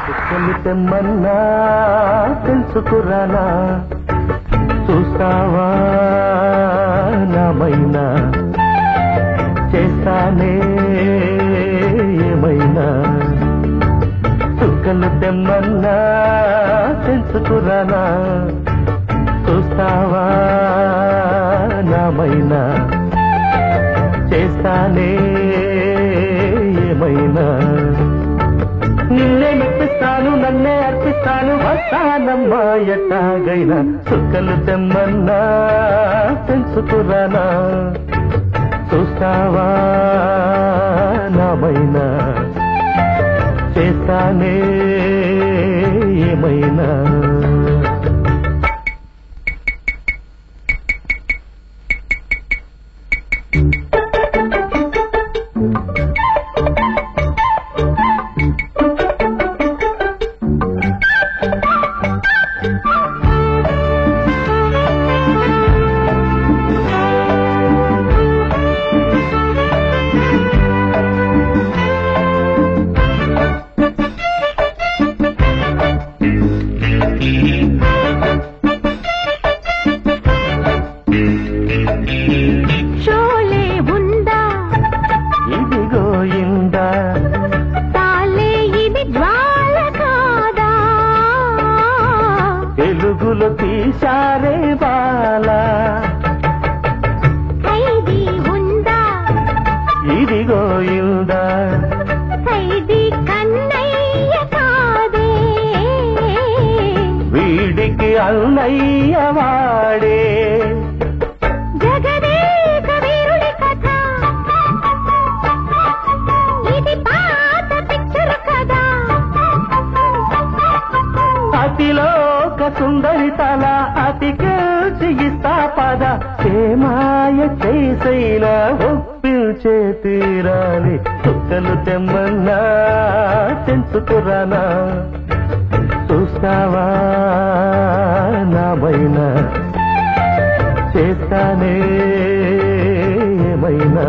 తెమ్మన్నా తెలుసుకురానా చూస్తావా నామైనా చేస్తానే ఏమైనా చుక్కలు తెమ్మన్నా తెలుసుకురానా చూస్తావా నామైనా చేస్తానే ఏమైనా నిన్నే మెప్పిస్తాను నన్నే అర్పిస్తాను వస్తానమ్మా ఎట్టాగైనా చుక్కలు తెమ్మన్నా తెలుసుకురానా చూస్తావా నామైనా చేస్తానే ఏమైనా తెలుగులో తీశారే బాలా ఖైదీ ఉందా ఇదిగో ఇందా ఖైదీ కన్నయ్య కాదే వీడికి అన్నయ్య వాడే జగదేక వీరుడి కథ ఇది పాత పిక్చర్ కదా అతిలో సుందరి తల అతికేసి ఇస్తా పద ఏమాయ చేసైనా ఒప్పించే తీరాలి చుక్కలు తెమ్మన్నా తెలుసుకురానా చూస్తావా నామైనా చేస్తానే ఏమైనా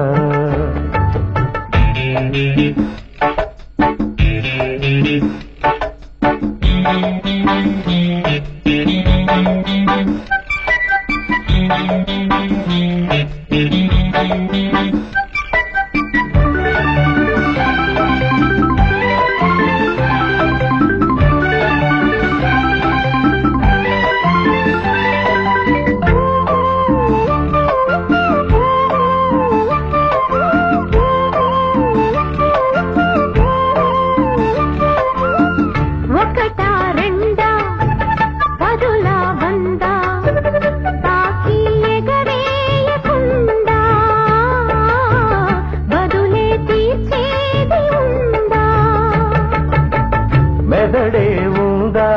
మెదడే ఉందా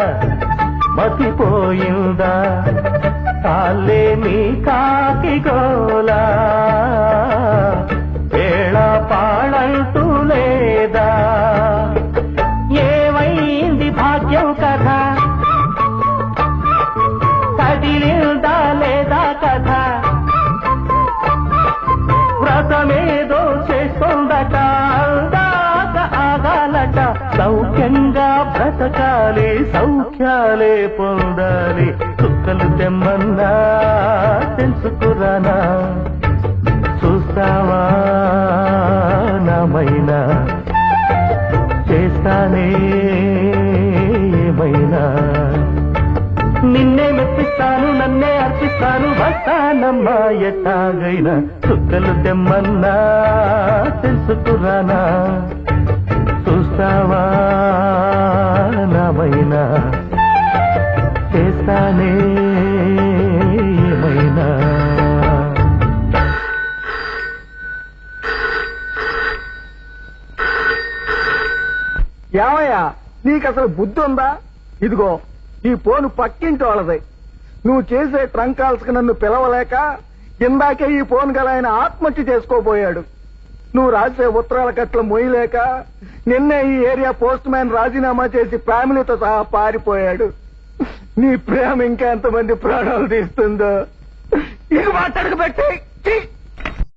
మతిపోయిందా తాలే నీ కాకి గోలా వేళ పాడంటూ లేదా ఏమైంది భాగ్యం కథ కదిలిందా లేదా కథ వ్రతమేదో చేస్తుందట అందాక ఆగాలట సౌఖ్యంగా బ్రతకాలి సౌఖ్యాలే పొందాలి చుక్కలు తెమ్మన్నా తెలుసుకురానా చూస్తావా నామైనా చేస్తానే ఏమైనా నిన్నే మెప్పిస్తాను నన్నే అర్పిస్తాను వస్తానమ్మా ఎట్టాగైనా చుక్కలు తెమ్మన్నా తెలుసుకురానా చూస్తావా నామైనా చేస్తానే ఏమైనా ఏమయ్యా నీకు అసలు బుద్ధి ఉందా ఇదిగో ఈ ఫోను పక్కింటి వాళ్ళది నువ్వు చేసే ట్రంక్ కాల్స్ కి నన్ను పిలవలేక ఇందాకే ఈ ఫోన్ గల ఆయన ఆత్మహత్య చేసుకోబోయాడు నువ్వు రాసే ఉత్తరాల కట్ల మొయ్యలేక నిన్నే ఈ ఏరియా పోస్ట్ మ్యాన్ రాజీనామా చేసి ఫ్యామిలీతో సహా పారిపోయాడు నీ ప్రేమ ఇంకా ఎంతమంది ప్రాణాలు తీస్తుందో ఇక మాట్లాడక పెట్టి